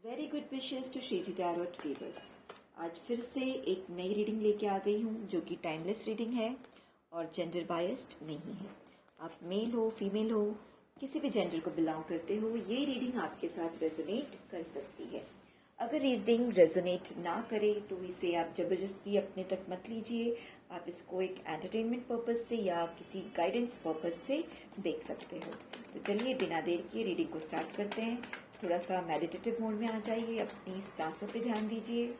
Very good wishes to Shriji tarot viewers. आज फिर से एक नई रीडिंग लेके आ गई हूँ जो कि टाइमलेस रीडिंग है और जेंडर बायस्ड नहीं है। आप मेल हो फीमेल हो किसी भी जेंडर को बिलोंग करते हो, ये रीडिंग आपके साथ रेजोनेट कर सकती है। अगर रीडिंग रेजोनेट ना करे तो इसे आप जबरदस्ती अपने तक मत लीजिए। आप इसको एक एंटरटेनमेंट पर्पज से या किसी गाइडेंस पर्पज से देख सकते हो। तो चलिए बिना देर किए रीडिंग को स्टार्ट करते हैं। थोड़ा सा मेडिटेटिव मोड में आ जाइए, अपनी सांसों पे ध्यान दीजिए।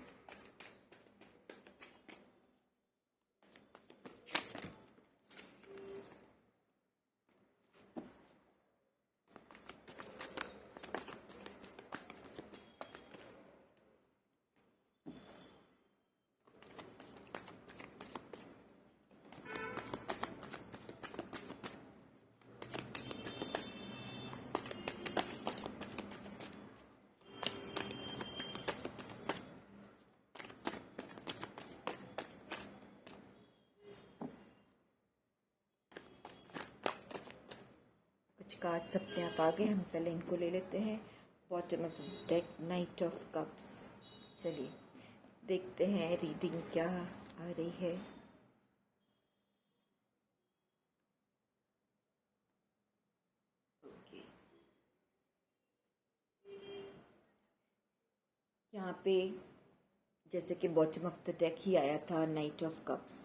कुछ कार्ड्स अपने आप आ गए, हम पहले इनको ले लेते हैं। Bottom of the deck, night of cups. चलिए देखते हैं रीडिंग क्या आ रही है। ओके, यहाँ पे जैसे कि बॉटम ऑफ द डेक ही आया था, नाइट ऑफ कप्स।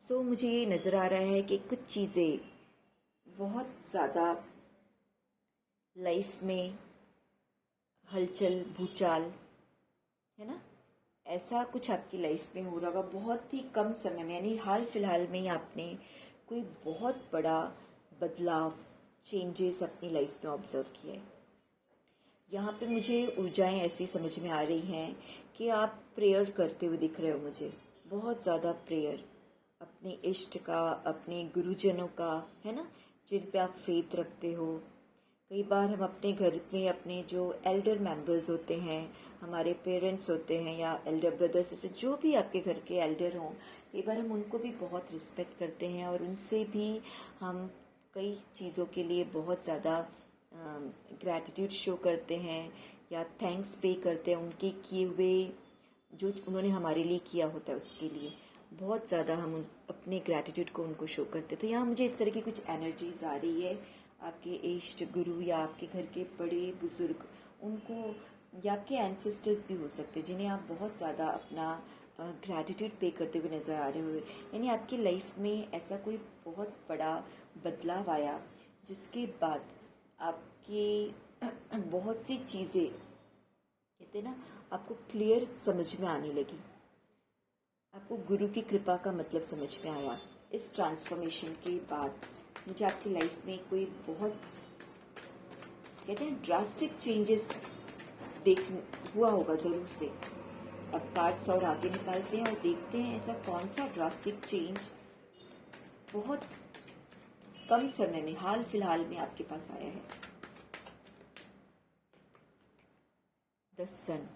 सो मुझे ये नज़र आ रहा है कि कुछ चीज़ें बहुत ज़्यादा लाइफ में हलचल भूचाल है ना, ऐसा कुछ आपकी लाइफ में हो रहा होगा बहुत ही कम समय में, यानी हाल फिलहाल में ही आपने कोई बहुत बड़ा बदलाव, चेंजेस अपनी लाइफ में ऑब्जर्व किया है। यहाँ पे मुझे ऊर्जाएं ऐसी समझ में आ रही हैं कि आप प्रेयर करते हुए दिख रहे हो मुझे, बहुत ज़्यादा प्रेयर अपने इष्ट का, अपने गुरुजनों का, है ना, जिन पे आप फेथ रखते हो। कई बार हम अपने घर में अपने जो एल्डर मेंबर्स होते हैं, हमारे पेरेंट्स होते हैं या एल्डर ब्रदर सिस्टर, जो भी आपके घर के एल्डर हों, कई बार हम उनको भी बहुत रिस्पेक्ट करते हैं और उनसे भी हम कई चीज़ों के लिए बहुत ज़्यादा ग्रैटिट्यूड शो करते हैं या थैंक्स पे करते हैं उनके किए हुए, जो उन्होंने हमारे लिए किया होता है उसके लिए बहुत ज़्यादा हम अपने ग्रैटिट्यूड को उनको शो करते हैं। तो यहाँ मुझे इस तरह की कुछ एनर्जीज आ रही है। आपके इष्ट गुरु या आपके घर के बड़े बुजुर्ग, उनको या आपके एंसेस्टर्स भी हो सकते हैं जिन्हें आप बहुत ज़्यादा अपना ग्रैटिट्यूड पे करते हुए नज़र आ रहे हो। यानी आपकी लाइफ में ऐसा कोई बहुत बड़ा बदलाव आया जिसके बाद आपकी बहुत सी चीज़ें, कहते हैं ना, आपको क्लियर समझ में आने लगी। आपको गुरु की कृपा का मतलब समझ में आया। इस ट्रांसफॉर्मेशन के बाद मुझे आपकी लाइफ में कोई बहुत, कहते हैं, ड्रास्टिक चेंजेस देख हुआ होगा ज़रूर से। अब कार्ड्स और आगे निकालते हैं और देखते हैं ऐसा कौन सा ड्रास्टिक चेंज बहुत कम समय में, हाल फिलहाल में आपके पास आया है। द सन।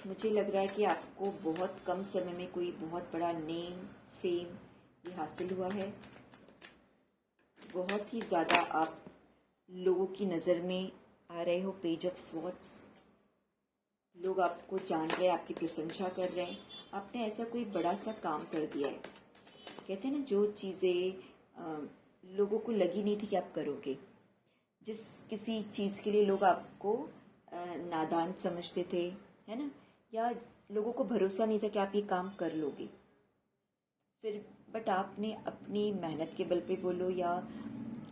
मुझे लग रहा है कि आपको बहुत कम समय में कोई बहुत बड़ा नेम, फेम ये हासिल हुआ है। बहुत ही ज़्यादा आप लोगों की नज़र में आ रहे हो। पेज ऑफ स्वॉर्ड्स, लोग आपको जान रहे हैं, आपकी प्रशंसा कर रहे हैं। आपने ऐसा कोई बड़ा सा काम कर दिया है। कहते हैं ना, जो चीज़ें लोगों को लगी नहीं थी कि आप करोगे, जिस किसी चीज़ के लिए लोग आपको नादान समझते थे, है ना, या लोगों को भरोसा नहीं था कि आप ये काम कर लोगे, फिर बट आपने अपनी मेहनत के बल पे बोलो या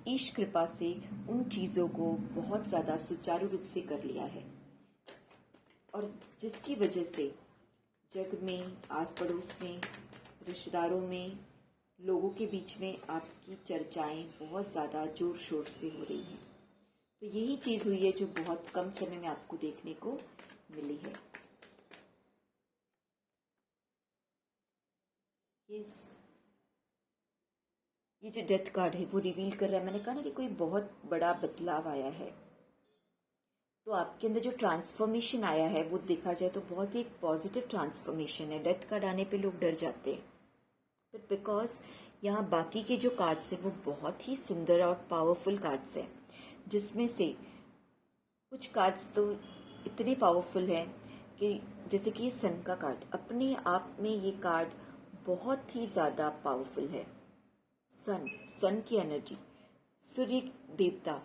ईश कृपा से उन चीज़ों को बहुत ज़्यादा सुचारू रूप से कर लिया है, और जिसकी वजह से जग में, आस पड़ोस में, रिश्तेदारों में, लोगों के बीच में आपकी चर्चाएं बहुत ज़्यादा ज़ोर शोर से हो रही हैं। तो यही चीज़ हुई है जो बहुत कम समय में आपको देखने को मिली है। यस, ये जो डेथ कार्ड है वो रिवील कर रहा है, मैंने कहा ना कि कोई बहुत बड़ा बदलाव आया है। तो आपके अंदर जो ट्रांसफॉर्मेशन आया है वो देखा जाए तो बहुत ही एक पॉजिटिव ट्रांसफॉर्मेशन है। डेथ कार्ड आने पे लोग डर जाते हैं, बट बिकॉज यहाँ बाकी के जो कार्ड्स हैं वो बहुत ही सुंदर और पावरफुल कार्ड्स हैं, जिसमें से कुछ कार्ड्स तो इतने पावरफुल हैं कि जैसे कि ये सन का कार्ड, अपने आप में ये कार्ड बहुत ही ज़्यादा पावरफुल है। सन की एनर्जी, सूर्य देवता,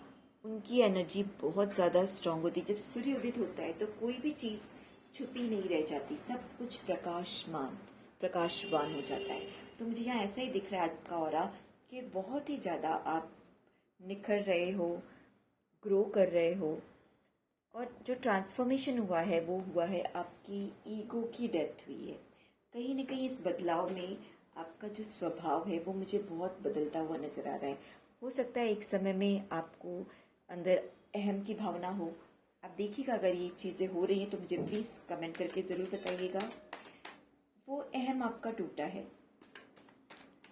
उनकी एनर्जी बहुत ज़्यादा स्ट्रांग होती है। जब सूर्य उदित होता है तो कोई भी चीज़ छुपी नहीं रह जाती, सब कुछ प्रकाशवान हो जाता है। तो मुझे यहाँ ऐसा ही दिख रहा है आपका ऑरा कि बहुत ही ज़्यादा आप निखर रहे हो, ग्रो कर रहे हो। और जो ट्रांसफॉर्मेशन हुआ है वो हुआ है आपकी ईगो की डेथ हुई है। कहीं ना कहीं इस बदलाव में आपका जो स्वभाव है वो मुझे बहुत बदलता हुआ नजर आ रहा है। हो सकता है एक समय में आपको अंदर अहम की भावना हो। आप देखिएगा, अगर ये चीज़ें हो रही हैं तो मुझे प्लीज़ कमेंट करके ज़रूर बताइएगा। वो अहम आपका टूटा है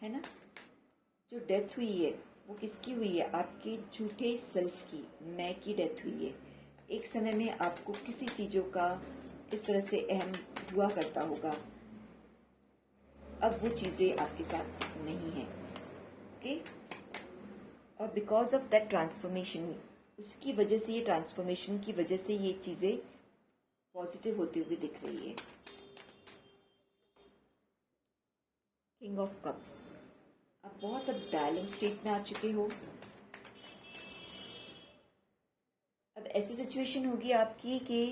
ना। जो डेथ हुई है वो किसकी हुई है? आपके झूठे सेल्फ की, मैं की डेथ हुई है। एक समय में आपको किसी चीज़ों का इस तरह से अहम हुआ करता होगा, अब वो चीज़ें आपके साथ नहीं है। ओके, और बिकॉज ऑफ दैट ट्रांसफॉर्मेशन, उसकी वजह से, ये ट्रांसफॉर्मेशन की वजह से ये चीज़ें पॉजिटिव होती हुई दिख रही है। किंग ऑफ कप्स, आप बहुत अब बैलेंस स्टेट में आ चुके हो। अब ऐसी सिचुएशन होगी आपकी कि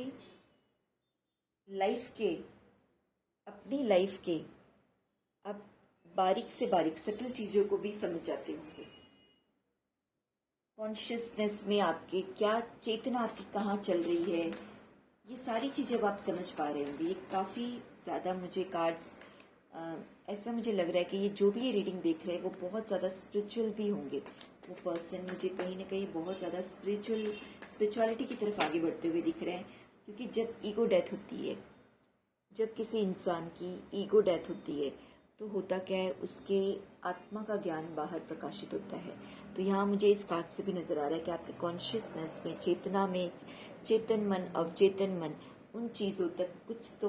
अपनी लाइफ के आप बारीक से बारीक सटल चीज़ों को भी समझ जाते होंगे। कॉन्शियसनेस में आपके क्या चेतना आपकी कहाँ चल रही है, ये सारी चीज़ें अब आप समझ पा रहे होंगे। ये काफ़ी ज़्यादा मुझे कार्ड्स ऐसा मुझे लग रहा है कि ये जो भी ये रीडिंग देख रहे हैं वो बहुत ज़्यादा स्पिरिचुअल भी होंगे। वो पर्सन मुझे कहीं ना कहीं बहुत ज़्यादा स्पिरिचुअलिटी की तरफ आगे बढ़ते हुए दिख रहे हैं। क्योंकि जब ईगो डेथ होती है, जब किसी इंसान की ईगो डेथ होती है तो होता क्या है, उसके आत्मा का ज्ञान बाहर प्रकाशित होता है। तो यहाँ मुझे इस कार्ड से भी नज़र आ रहा है कि आपके कॉन्शियसनेस में, चेतना में, चेतन मन, अवचेतन मन, उन चीज़ों तक कुछ तो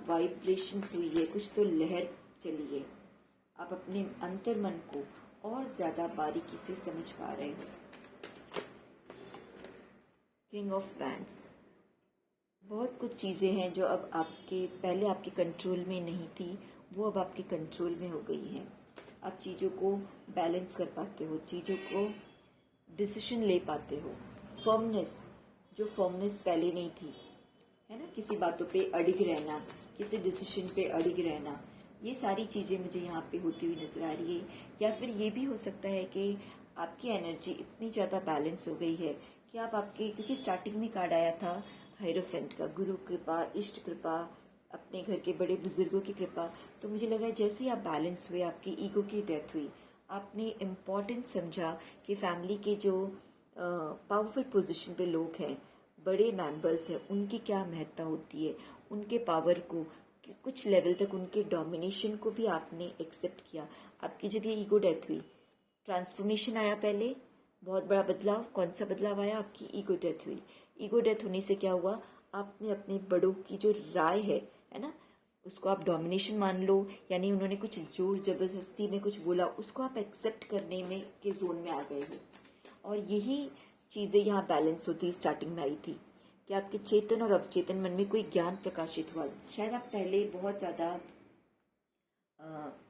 वाइब्रेशंस हुई है, कुछ तो लहर चली है। आप अपने अंतर मन को और ज़्यादा बारीकी से समझ पा रहे हो। किंग ऑफ वैंड्स, बहुत कुछ चीज़ें हैं जो अब पहले आपके कंट्रोल में नहीं थी, वो अब आपके कंट्रोल में हो गई हैं। आप चीज़ों को बैलेंस कर पाते हो, चीज़ों को डिसीजन ले पाते हो। जो फर्मनेस पहले नहीं थी, है ना, किसी बातों पे अड़िग रहना, किसी डिसीजन पे अड़िग रहना, ये सारी चीज़ें मुझे यहाँ पे होती हुई नज़र आ रही है। या फिर ये भी हो सकता है कि आपकी एनर्जी इतनी ज़्यादा बैलेंस हो गई है कि क्योंकि स्टार्टिंग में कार्ड आया था हायरोफेंट का, गुरु कृपा, इष्ट कृपा, अपने घर के बड़े बुजुर्गों की कृपा। तो मुझे लग रहा है जैसे ही आप बैलेंस हुए, आपकी ईगो की डेथ हुई, आपने इम्पॉर्टेंट समझा कि फैमिली के जो पावरफुल पोजीशन पे लोग हैं, बड़े मेंबर्स हैं, उनकी क्या महत्ता होती है, उनके पावर को, कुछ लेवल तक उनके डोमिनेशन को भी आपने एक्सेप्ट किया। आपकी जब ये ईगो डेथ हुई, ट्रांसफॉर्मेशन आया। पहले बहुत बड़ा बदलाव, कौन सा बदलाव आया? आपकी ईगो डेथ हुई। ईगो डेथ होने से क्या हुआ? आपने अपने बड़ों की जो राय है ना, उसको आप डोमिनेशन मान लो, यानी उन्होंने कुछ जोर जबरदस्ती में कुछ बोला, उसको आप एक्सेप्ट करने में के जोन में आ गए हो। और यही चीज़ें यहाँ बैलेंस होती स्टार्टिंग में आई थी कि आपके चेतन और अवचेतन मन में कोई ज्ञान प्रकाशित हुआ। शायद आप पहले बहुत ज़्यादा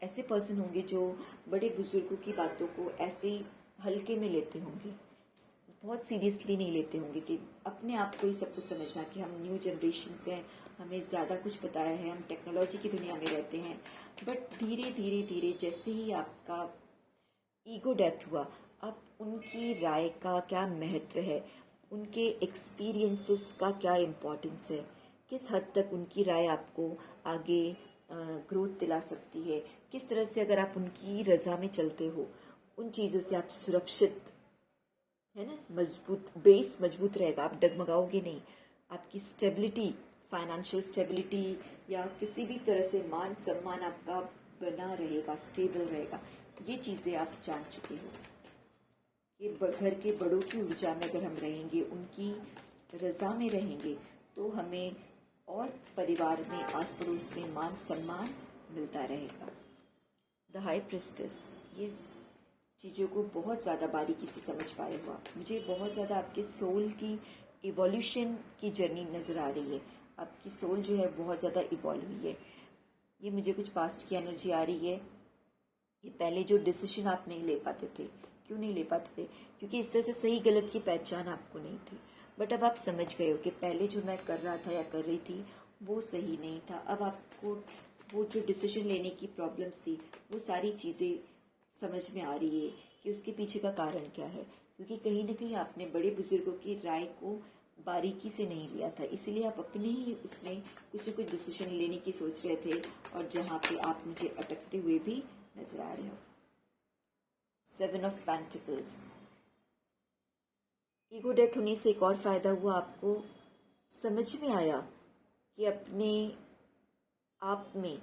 ऐसे पर्सन होंगे जो बड़े बुजुर्गों की बातों को ऐसे हल्के में लेते होंगे, बहुत सीरियसली नहीं लेते होंगे, कि अपने आप को ही सब कुछ समझना कि हम न्यू जनरेशन से हैं, हमें ज़्यादा कुछ बताया है, हम टेक्नोलॉजी की दुनिया में रहते हैं। बट धीरे धीरे धीरे जैसे ही आपका ईगो डेथ हुआ, अब उनकी राय का क्या महत्व है, उनके एक्सपीरियंसेस का क्या इम्पोर्टेंस है, किस हद तक उनकी राय आपको आगे ग्रोथ दिला सकती है, किस तरह से अगर आप उनकी रज़ा में चलते हो, उन चीज़ों से आप सुरक्षित, है ना, बेस मजबूत रहेगा, आप डगमगाओगे नहीं। आपकी स्टेबिलिटी, फाइनेंशियल स्टेबिलिटी या किसी भी तरह से मान सम्मान आपका बना रहेगा, स्टेबल रहेगा। ये चीज़ें आप जान चुके हो। ये घर के बड़ों की ऊर्जा में अगर हम रहेंगे, उनकी रज़ा में रहेंगे, तो हमें और परिवार में, आस पड़ोस में मान सम्मान मिलता रहेगा। द हाई प्रिस्टेस, ये चीज़ों को बहुत ज़्यादा बारीकी से समझ पाए हो आप। मुझे बहुत ज़्यादा आपके सोल की इवोल्यूशन की जर्नी नज़र आ रही है। आपकी सोल जो है बहुत ज़्यादा इवॉल्व हुई है। ये मुझे कुछ पास्ट की एनर्जी आ रही है। ये पहले जो डिसीजन आप नहीं ले पाते थे, क्यों नहीं ले पाते थे? क्योंकि इस तरह से सही गलत की पहचान आपको नहीं थी। बट अब आप समझ गए हो कि पहले जो मैं कर रहा था या कर रही थी वो सही नहीं था। अब आपको वो जो डिसीजन लेने की प्रॉब्लम्स थी वो सारी चीज़ें समझ में आ रही है कि उसके पीछे का कारण क्या है। क्योंकि कहीं ना कहीं आपने बड़े बुजुर्गों की राय को बारीकी से नहीं लिया था, इसीलिए आप अपने ही उसमें कुछ न कुछ डिसीजन लेने की सोच रहे थे और जहाँ पे आप मुझे अटकते हुए भी नजर आ रहे हो। 7 ऑफ पेंटिकल्स। ईगो डेथ होने से एक और फायदा हुआ, आपको समझ में आया कि अपने आप में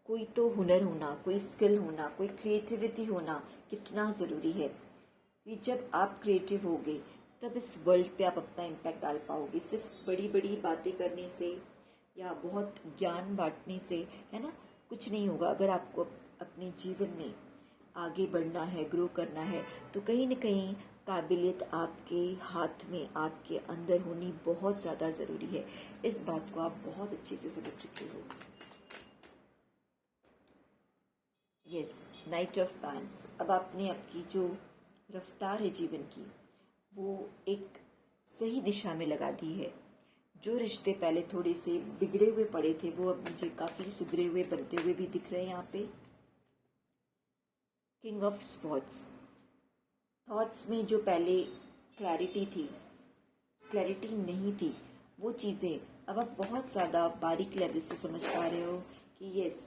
कोई तो हुनर होना, कोई स्किल होना, कोई क्रिएटिविटी होना कितना ज़रूरी है। कि जब आप क्रिएटिव होगे तब इस वर्ल्ड पे आप अपना इम्पैक्ट डाल पाओगे। सिर्फ बड़ी बड़ी बातें करने से या बहुत ज्ञान बांटने से, है ना, कुछ नहीं होगा। अगर आपको अपने जीवन में आगे बढ़ना है, ग्रो करना है, तो कहीं न कहीं काबिलियत आपके हाथ में, आपके अंदर होनी बहुत ज़्यादा ज़रूरी है। इस बात को आप बहुत अच्छे से समझ चुके हो। Yes, knight of pens. अब आपने आपकी जो रफ्तार है जीवन की वो एक सही दिशा में लगा दी है। जो रिश्ते पहले थोड़े से बिगड़े हुए पड़े थे वो अब मुझे काफ़ी सुधरे हुए बनते हुए भी दिख रहे हैं। यहाँ पे किंग ऑफ स्पॉट्स। थॉट्स में जो पहले क्लैरिटी थी, क्लैरिटी नहीं थी, वो चीज़ें अब आप बहुत ज़्यादा बारीक लेवल से समझ पा रहे हो कि यस,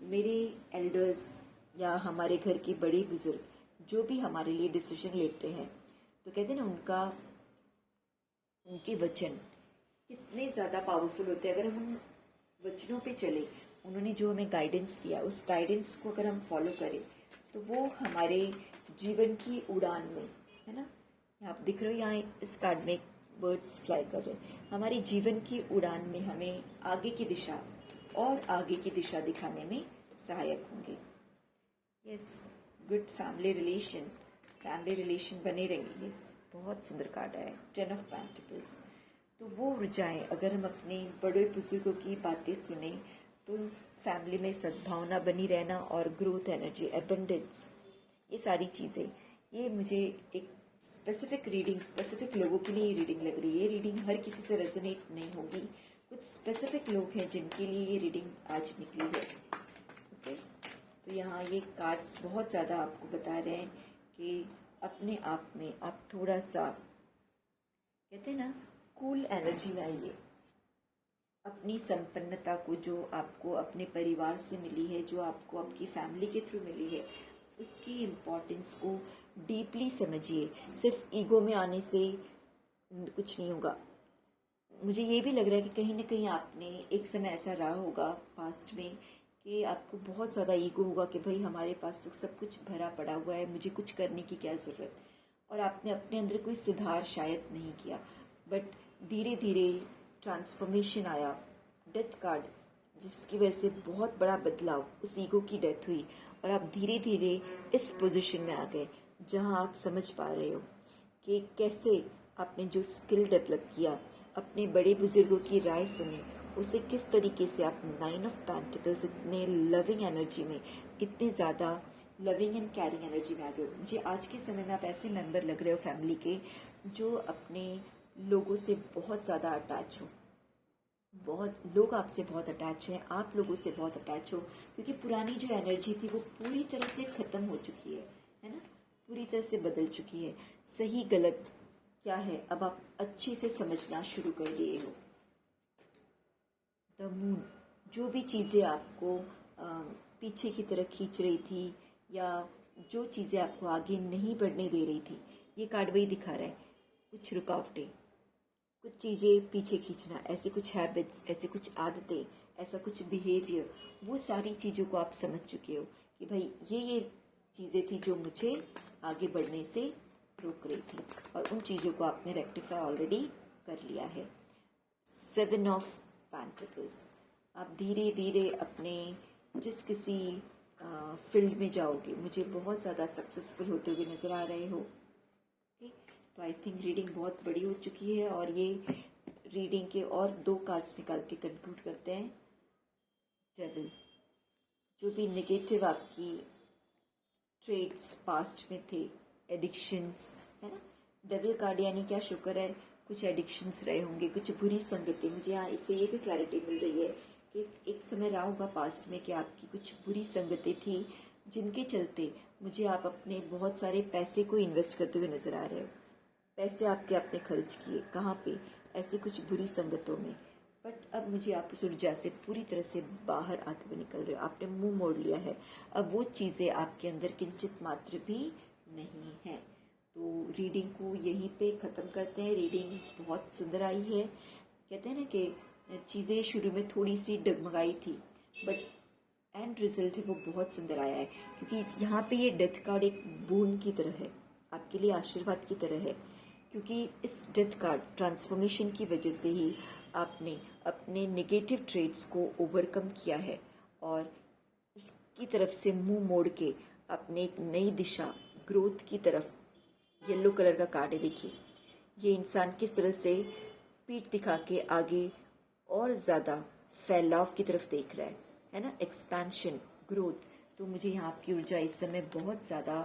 मेरे एल्डर्स या हमारे घर के बड़े बुजुर्ग जो भी हमारे लिए डिसीजन लेते हैं तो कहते हैं ना, उनके वचन कितने ज़्यादा पावरफुल होते हैं। अगर हम उन वचनों पे चले, उन्होंने जो हमें गाइडेंस दिया उस गाइडेंस को अगर हम फॉलो करें तो वो हमारे जीवन की उड़ान में, है ना, आप दिख रहे हो यहाँ इस कार्ड में बर्ड्स फ्लाई कर रहे हैं, हमारी जीवन की उड़ान में हमें आगे की दिशा और आगे की दिशा दिखाने में सहायक होंगे। यस, गुड फैमिली रिलेशन बने रहेंगे। यस, बहुत सुंदर कार्ड है 10 ऑफ पेंटिकल्स। तो वो ऊर्जाएं, अगर हम अपने बड़े बुजुर्गों की बातें सुने तो फैमिली में सद्भावना बनी रहना और ग्रोथ एनर्जी, एबंडेंस, ये सारी चीज़ें, ये मुझे एक स्पेसिफिक लोगों के लिए ये रीडिंग लग रही है। ये रीडिंग हर किसी से रेजोनेट नहीं होगी। कुछ स्पेसिफिक लोग हैं जिनके लिए ये रीडिंग आज निकली है। ओके, तो यहाँ ये कार्ड्स बहुत ज़्यादा आपको बता रहे हैं कि अपने आप में आप थोड़ा सा, कहते हैं ना, कूल एनर्जी लाइए। अपनी संपन्नता को, जो आपको अपने परिवार से मिली है, जो आपको आपकी फैमिली के थ्रू मिली है, उसकी इम्पोर्टेंस को डीपली समझिए। सिर्फ ईगो में आने से कुछ नहीं होगा। मुझे ये भी लग रहा है कि कहीं ना कहीं आपने एक समय ऐसा रहा होगा पास्ट में कि आपको बहुत ज़्यादा ईगो होगा कि भाई हमारे पास तो सब कुछ भरा पड़ा हुआ है, मुझे कुछ करने की क्या ज़रूरत, और आपने अपने अंदर कोई सुधार शायद नहीं किया। बट धीरे धीरे ट्रांसफॉर्मेशन आया। डेथ कार्ड, जिसकी वजह से बहुत बड़ा बदलाव, उस ईगो की डेथ हुई और आप धीरे धीरे इस पोजीशन में आ गए जहां आप समझ पा रहे हो कि कैसे आपने जो स्किल डेवलप किया, अपने बड़े बुजुर्गों की राय सुनी, उसे किस तरीके से आप 9 ऑफ पेंटिकल्स इतने लविंग एनर्जी में, इतने ज़्यादा लविंग एंड कैरिंग एनर्जी में आ गए हो। मुझे आज के समय में आप ऐसे मेंबर लग रहे हो फैमिली के जो अपने लोगों से बहुत ज़्यादा अटैच हो। बहुत लोग आपसे बहुत अटैच हैं, आप लोगों से बहुत अटैच हो, क्योंकि पुरानी जो एनर्जी थी वो पूरी तरह से ख़त्म हो चुकी है ना, पूरी तरह से बदल चुकी है। सही गलत क्या है अब आप अच्छे से समझना शुरू कर दिए हो। द मून, जो भी चीज़ें आपको पीछे की तरफ खींच रही थी या जो चीज़ें आपको आगे नहीं बढ़ने दे रही थी, ये कार्ड वही दिखा रहा है। कुछ रुकावटें, कुछ चीज़ें पीछे खींचना, ऐसे कुछ हैबिट्स, ऐसे कुछ आदतें, ऐसा कुछ बिहेवियर, वो सारी चीज़ों को आप समझ चुके हो कि भाई ये चीज़ें थी जो मुझे आगे बढ़ने से रोक रही थी, और उन चीज़ों को आपने रेक्टिफाई ऑलरेडी कर लिया है। 7 ऑफ पेंटिकल्स, आप धीरे धीरे अपने जिस किसी फील्ड में जाओगे, मुझे बहुत ज़्यादा सक्सेसफुल होते हुए नज़र आ रहे हो। ठीक, तो तो आई थिंक रीडिंग बहुत बड़ी हो चुकी है और ये रीडिंग के और 2 कार्ड्स निकाल के कंक्लूड करते हैं। डेविल, जो भी नेगेटिव आपकी ट्रेड्स पास्ट में थे, एडिक्शंस, है ना। डेविल कार्ड यानी क्या, शुक्र है कुछ एडिक्शंस रहे होंगे, कुछ बुरी संगति। मुझे यहाँ इससे ये भी क्लैरिटी मिल रही है कि एक समय रहा होगा पास्ट में कि आपकी कुछ बुरी संगति थी जिनके चलते मुझे आप अपने बहुत सारे पैसे को इन्वेस्ट करते हुए नजर आ रहे हो। पैसे आपके आपने खर्च किए, कहाँ पे, ऐसी कुछ बुरी संगतों में। बट अब मुझे आप उस ऊर्जा से पूरी तरह से बाहर आते हुए निकल रहे हो, आपने मुंह मोड़ लिया है। अब वो चीज़ें आपके अंदर किंचित मात्र भी नहीं है। तो रीडिंग को यहीं पे ख़त्म करते हैं। रीडिंग बहुत सुंदर आई है। कहते हैं ना कि चीज़ें शुरू में थोड़ी सी डगमगाई थी, बट एंड रिजल्ट है वो बहुत सुंदर आया है। क्योंकि यहाँ पे ये डेथ कार्ड एक बून की तरह है, आपके लिए आशीर्वाद की तरह है। क्योंकि इस डेथ कार्ड ट्रांसफॉर्मेशन की वजह से ही आपने अपने नेगेटिव ट्रेड्स को ओवरकम किया है और उसकी तरफ से मुंह मोड़ के अपने एक नई दिशा, ग्रोथ की तरफ। येलो कलर का कार्ड है, देखिए ये इंसान किस तरह से पीठ दिखा के आगे और ज़्यादा फैलाव की तरफ देख रहा है ना, एक्सपेंशन, ग्रोथ। तो मुझे यहाँ आपकी ऊर्जा इस समय बहुत ज़्यादा,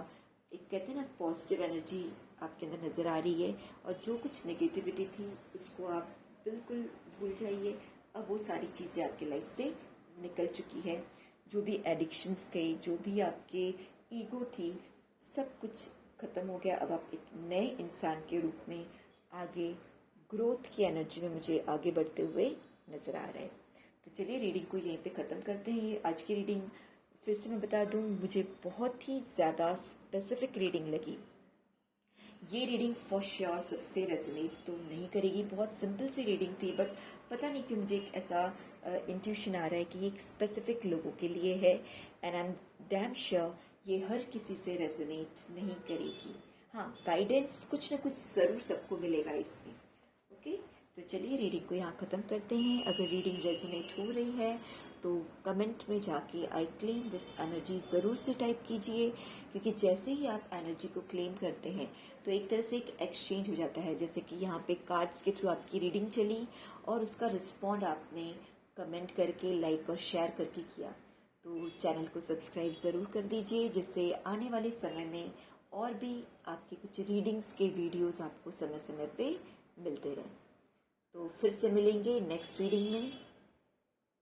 एक कहते हैं ना पॉजिटिव एनर्जी आपके अंदर नज़र आ रही है। और जो कुछ नेगेटिविटी थी उसको आप बिल्कुल भूल जाइए। अब वो सारी चीज़ें आपके लाइफ से निकल चुकी है। जो भी एडिक्शंस थे, जो भी आपके ईगो थी, सब कुछ ख़त्म हो गया। अब आप एक नए इंसान के रूप में आगे ग्रोथ की एनर्जी में मुझे आगे बढ़ते हुए नज़र आ रहा है। तो चलिए रीडिंग को यहीं पे ख़त्म करते हैं। ये आज की रीडिंग फिर से मैं बता दूं, मुझे बहुत ही ज़्यादा स्पेसिफिक रीडिंग लगी। ये रीडिंग फॉर श्योर सबसे रेजोनेट तो नहीं करेगी। बहुत सिंपल सी रीडिंग थी, बट पता नहीं क्यों मुझे एक ऐसा इंट्यूशन आ रहा है कि ये एक स्पेसिफिक लोगों के लिए है। And I am damn sure ये हर किसी से रेजोनेट नहीं करेगी। हाँ, गाइडेंस कुछ ना कुछ ज़रूर सबको मिलेगा इसमें। ओके, तो चलिए रीडिंग को यहाँ ख़त्म करते हैं। अगर रीडिंग रेजोनेट हो रही है तो कमेंट में जाके आई क्लेम दिस एनर्जी ज़रूर से टाइप कीजिए। क्योंकि जैसे ही आप एनर्जी को क्लेम करते हैं तो एक तरह से एक एक्सचेंज हो जाता है। जैसे कि यहाँ पे कार्ड्स के थ्रू आपकी रीडिंग चली और उसका रिस्पॉन्ड आपने कमेंट करके, लाइक और शेयर करके किया। तो चैनल को सब्सक्राइब ज़रूर कर दीजिए, जिससे आने वाले समय में और भी आपके कुछ रीडिंग्स के वीडियोस आपको समय समय पे मिलते रहें। तो फिर से मिलेंगे नेक्स्ट रीडिंग में।